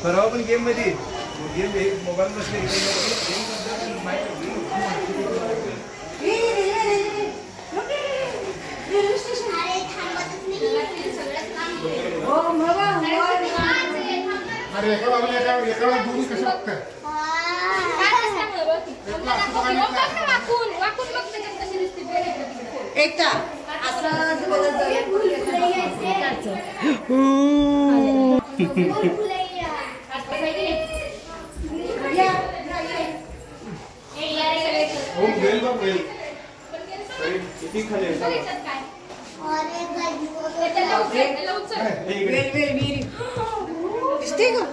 परवा पण गेम मध्ये गेम मोबाईल बसले अरे एका दोन्ही कसं बघताय एकटा असं बघत दिसते का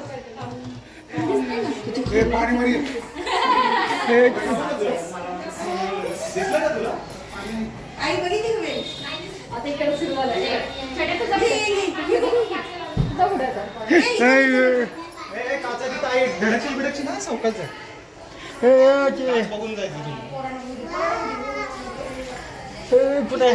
पाणी मरी आई बघितली का वेळ आता इकडे सुरू झालं धडकची बिडकची ना चौकाच बघून जायचं कुठे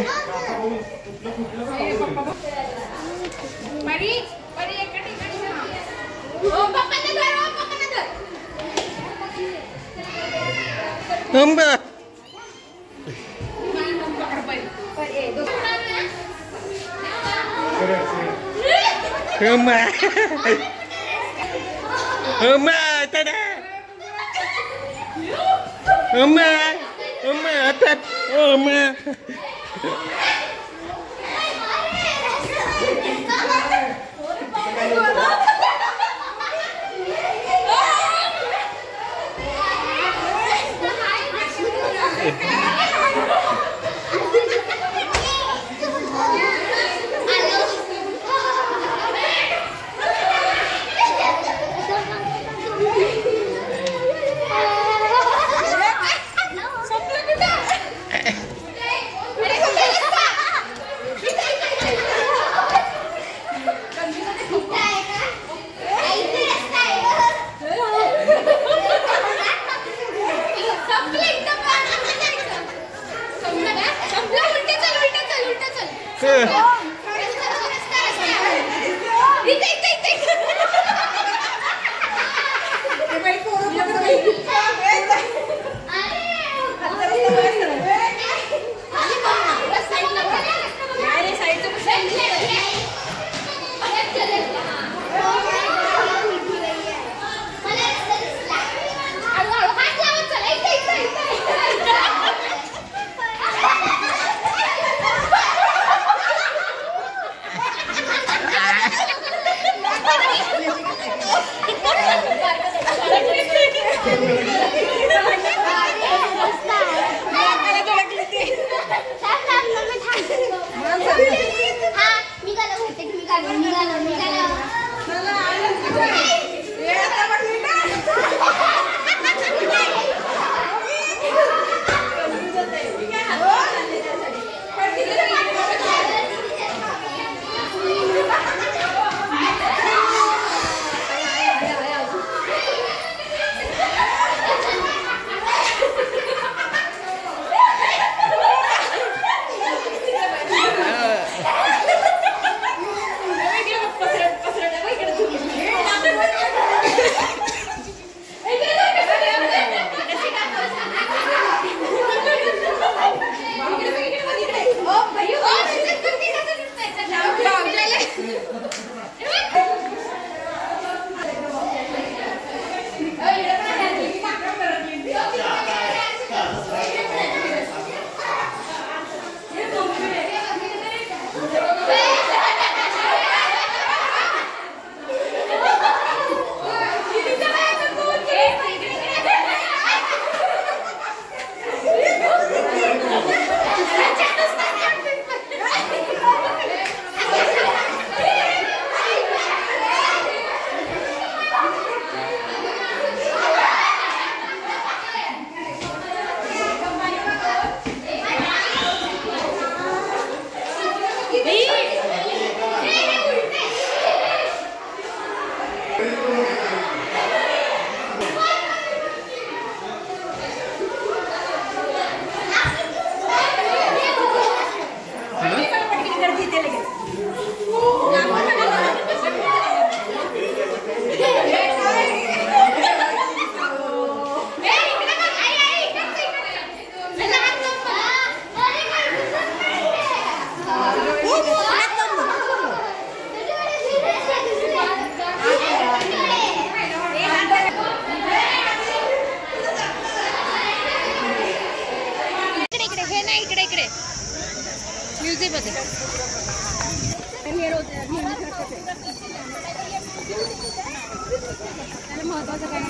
महत्वाचं काय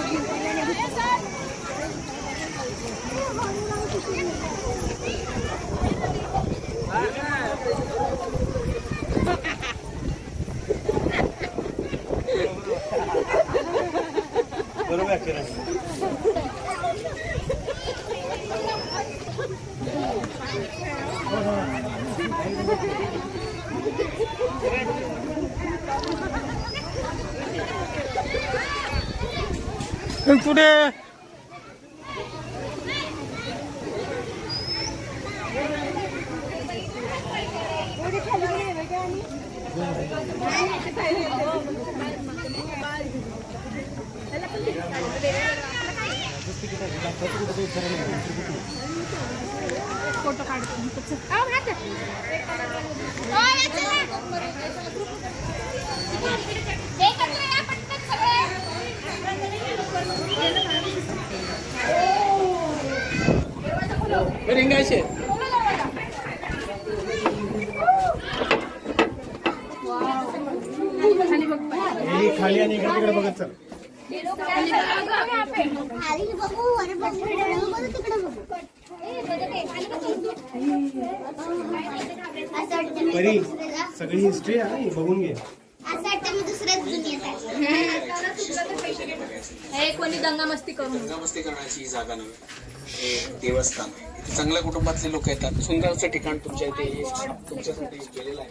बरोबर पुढे फोटो काढतो रिंगायचे खाली आणि इकडे तिकडे बघत चल परी सगळी हिस्ट्री आहे बघून घे कोणी दंगामस्ती करून दंगामस्ती करण्याची ही जागा नव्हे, हे देवस्थान आहे. इथे चांगल्या कुटुंबातले लोक येतात. सुंदरचं ठिकाण तुमच्या इथे तुमच्यासाठी केलेलं आहे.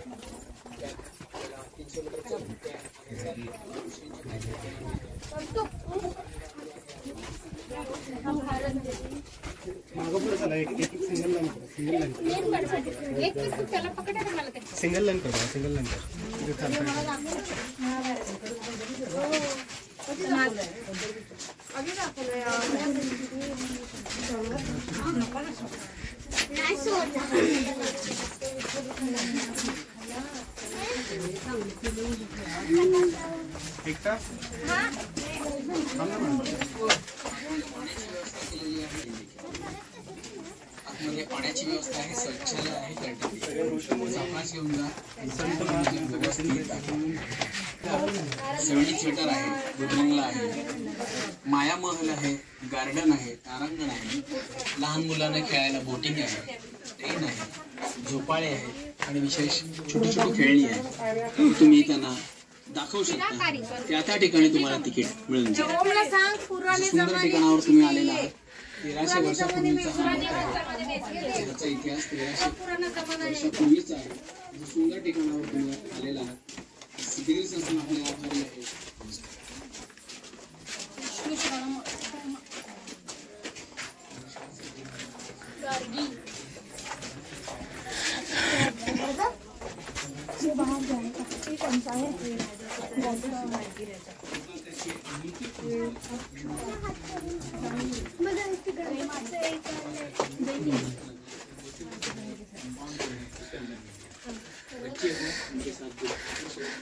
सिंगल लाईन कर सिंगल लाईन कर एक तास आतमध्ये पाण्याची व्यवस्था आहे, शौचालय आहे, सापळाच घेऊन जा. सवणी थिएटर आहे, बुद्धिबंगला आहे, माया महल आहे, गार्डन आहे, तारांगण आहे, लहान मुलांना खेळायला बोटिंग आहे, ट्रेन आहे, झोपाळे आहे आणि विशेष छोटी छोटी खेळणी आहे. तुम्ही त्यांना दाखवू शकता. त्या ठिकाणी तुम्हाला तिकीट मिळून जाईल. सुंदर ठिकाणावर तुम्ही आलेला आहात. 1300 वर्षापूर्वीचा हा मठ आहे. याचा इतिहास 1300 वर्षापूर्वीचा आहे. सुंदर ठिकाणावर तुम्ही आलेला आहात. सिद्धिगिरी संस्थान आपल्याला आभारी आहे.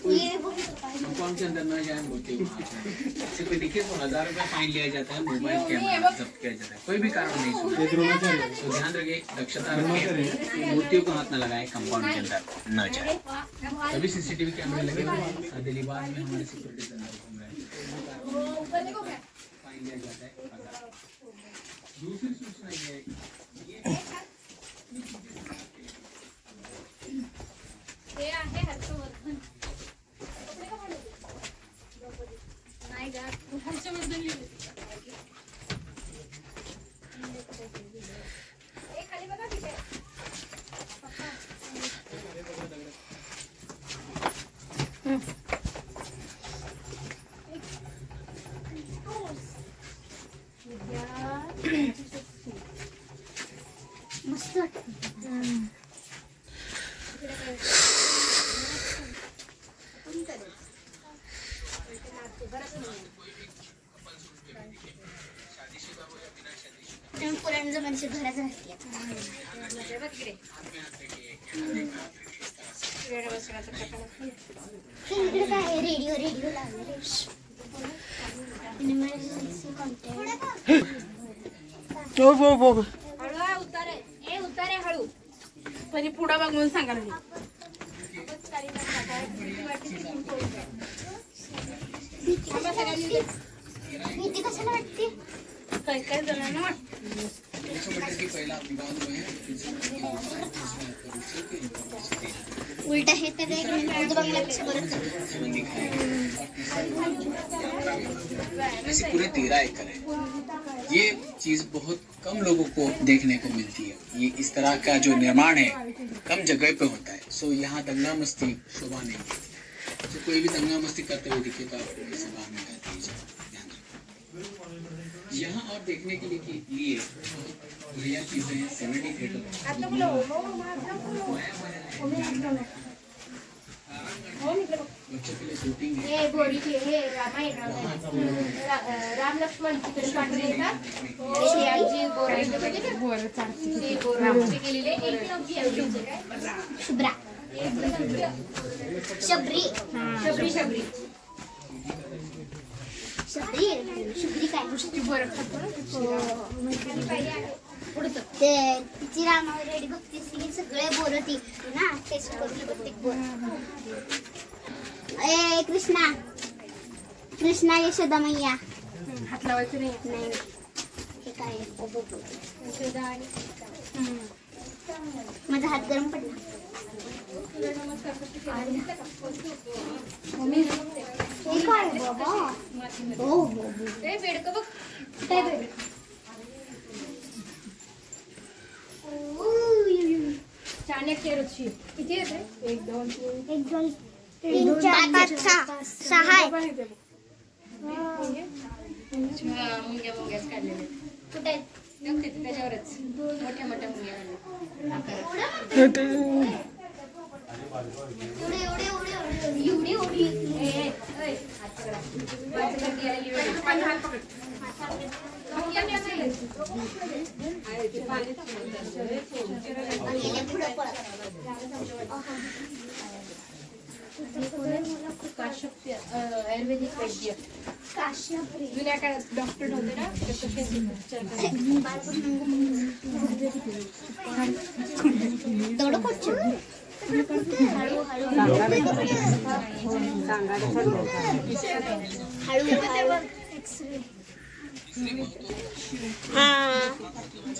कंपाउंड के अंदर न जाए बोलते ऐसे कोई दिखे तो 1000 रुपया फाइन लिया जाता है. मोबाइल कैमरा जब्त किया जाता है. कोई भी कारण नहीं सुना तो ध्यान रखे, दक्षता रखें, मूर्तियों को हाथ न लगाए, कंपाउंड के अंदर न जाए. सभी सीसीटीवी कैमरे लगे हुए हैं. दिलीबाग में हमारे सिक्योरिटी घूम रहे हैं. फाइन लिया जाता है. दूसरी सूचना ये है हे आहे हर्षवर्धन. नाही गा हर्षवर्धन लिहिले. खाली बघा तिथे मस्त पुराण म्हणजे घरात काय रेडिओ रेडिओ लागले हळू उतारे ए उतारे हळू पण पुढं बघ म्हणून सांगा भीती कशाला वाटते? काय काय जणांना वाटतं. की पहिला विवाद जो है उलट हे तर एक मिनिट बघण्यापेक्षा बरंच आहे. ऐसे पूरे 13 एकड़ है। ये चीज बहुत कम लोगों को देखने को मिलती है। ये इस तरह का जो निर्माण है कम जगह पे होता है। सो यहाँ दंगा मस्ती शोभा नहीं देती। तो कोई भी दंगा मस्ती करते हुए दिखे तो आपको इसे बाहर निकाल दीजिए। यहाँ और देखने के लिए बढ़िया चीजें हैं। 70 थिएटर बच्चों के लिए शूटिंग है। हे गोरीची हे रामायण राम लक्ष्मण तिकडे पाठवले येतात. हे आजी गोराची केलेले शुभ्रा शबरी शबरी शबरी शबरी शुभ्री काय ते तिची रामावर रेडी बघते सगळे बोर ती ना टेस्ट करून प्रत्येक बोर. ए कृष्णा कृष्णा यशोदा मैया हात लावायचं नाही. नाही हे काय माझा हात गरम पडला. हे काय बाबा हो ते बेडकं बघ. काय बेड चाणक्य रुची किती येते? 1 2 3 1 2 3 4 5 6 आहे. मुंग्याच काढलेले कुठे आहेत? त्याच्यावरच मोठ्या मोठ्या मुंग्या आयुर्वेदिक वैद्य जुन्या काळात डॉक्टर होते ना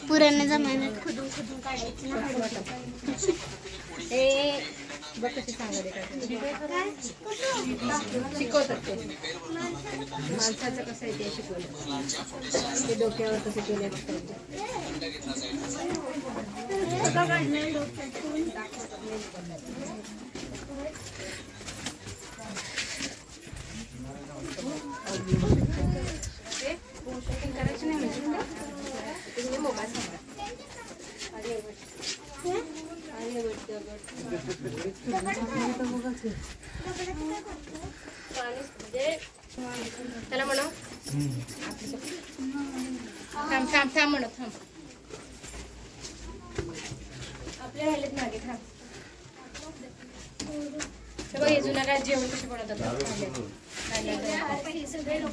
पुराण्या जमान्यात खुदून काढायचं ना शिकवतात ते माणसाचं कसं आहे ते शिकवलं ते डोक्यावर कसं केलं करायचं नाही म्हणजे मोबाईल सांगा त्याला म्हणा थांब थांब थांब म्हणत थांब आपले राहिलेत मागे थांब. बघ हे जुन्या काळात जेवण कसे बनवतात सगळे लोक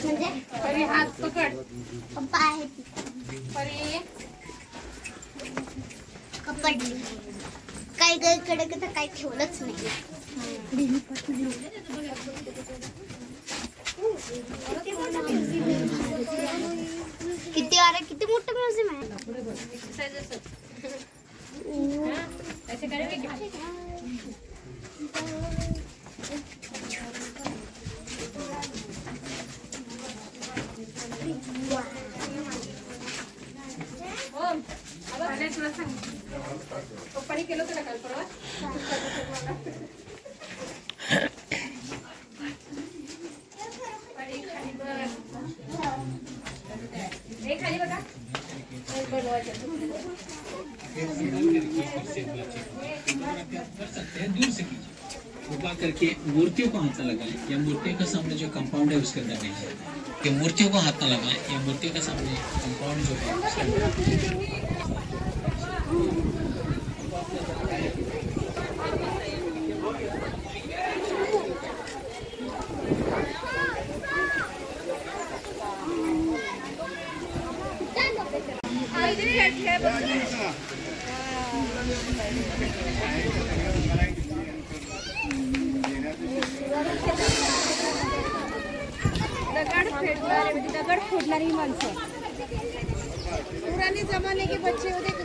म्हणजे परी हात पकड पप्पा आहेत परी कपडली काही काही कडक तर काही ठेवलंच नाही. किती वारा किती मोठं म्युझियम आहे. ऐसे करेंगे क्या? तुला सांग पप्पानी केलं होतं ना काल परवा खाली बघा दूर से कीजिए कृपा करके मूर्तियों को हाथ न लगाएं या मूर्तियों का सामने जो कंपाउंड है उसके अंदर नहीं जाए. कि मूर्तियों को हाथ न लगाएं या मूर्तियों के सामने कंपाउंड जो है उसके अंदर खेळ दगड फोडणारी माणसं पुराने जमाने के बच्चे होते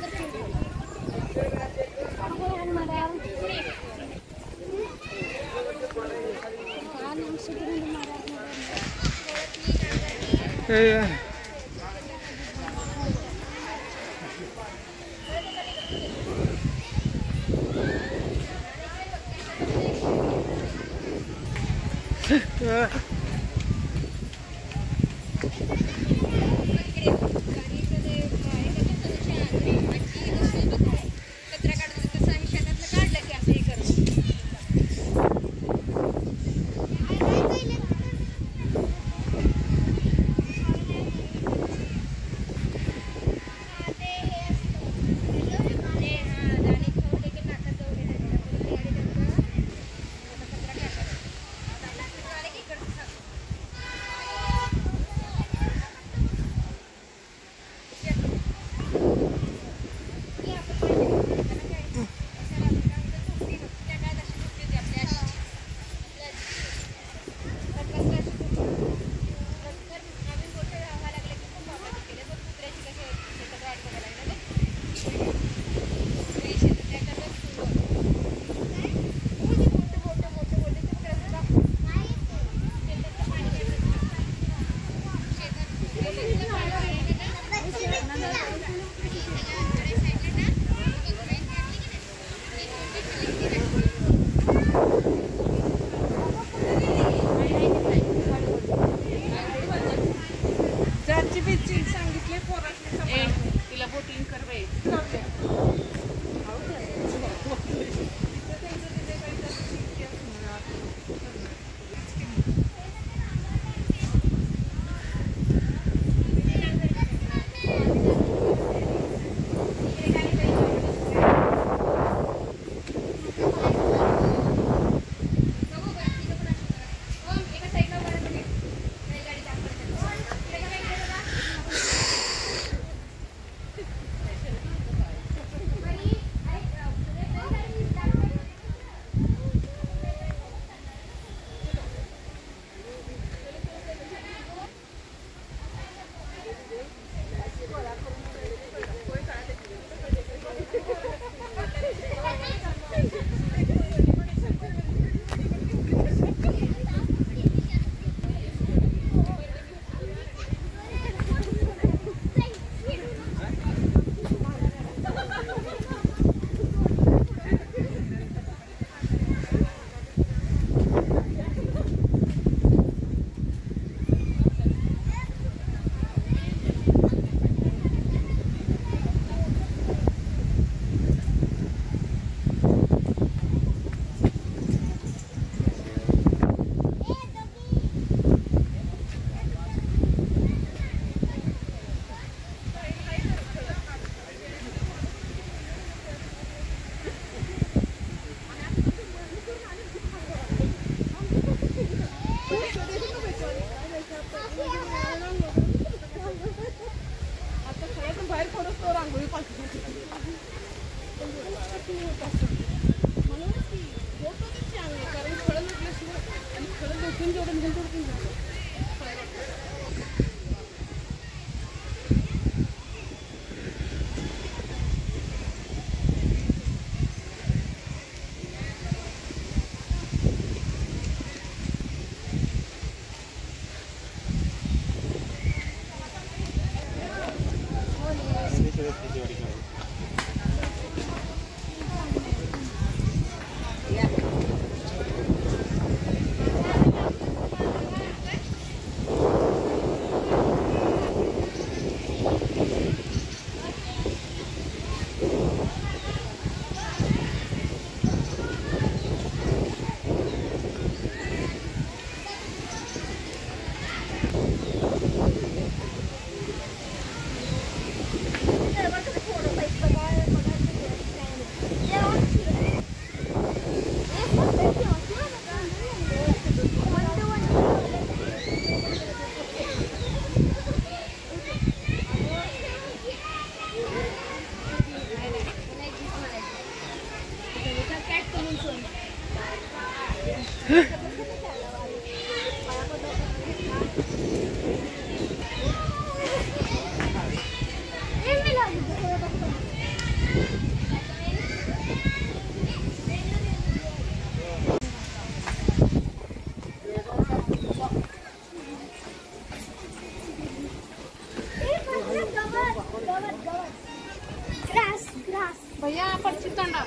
भैया आपण चितंडा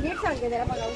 नीट सांगते जरा मला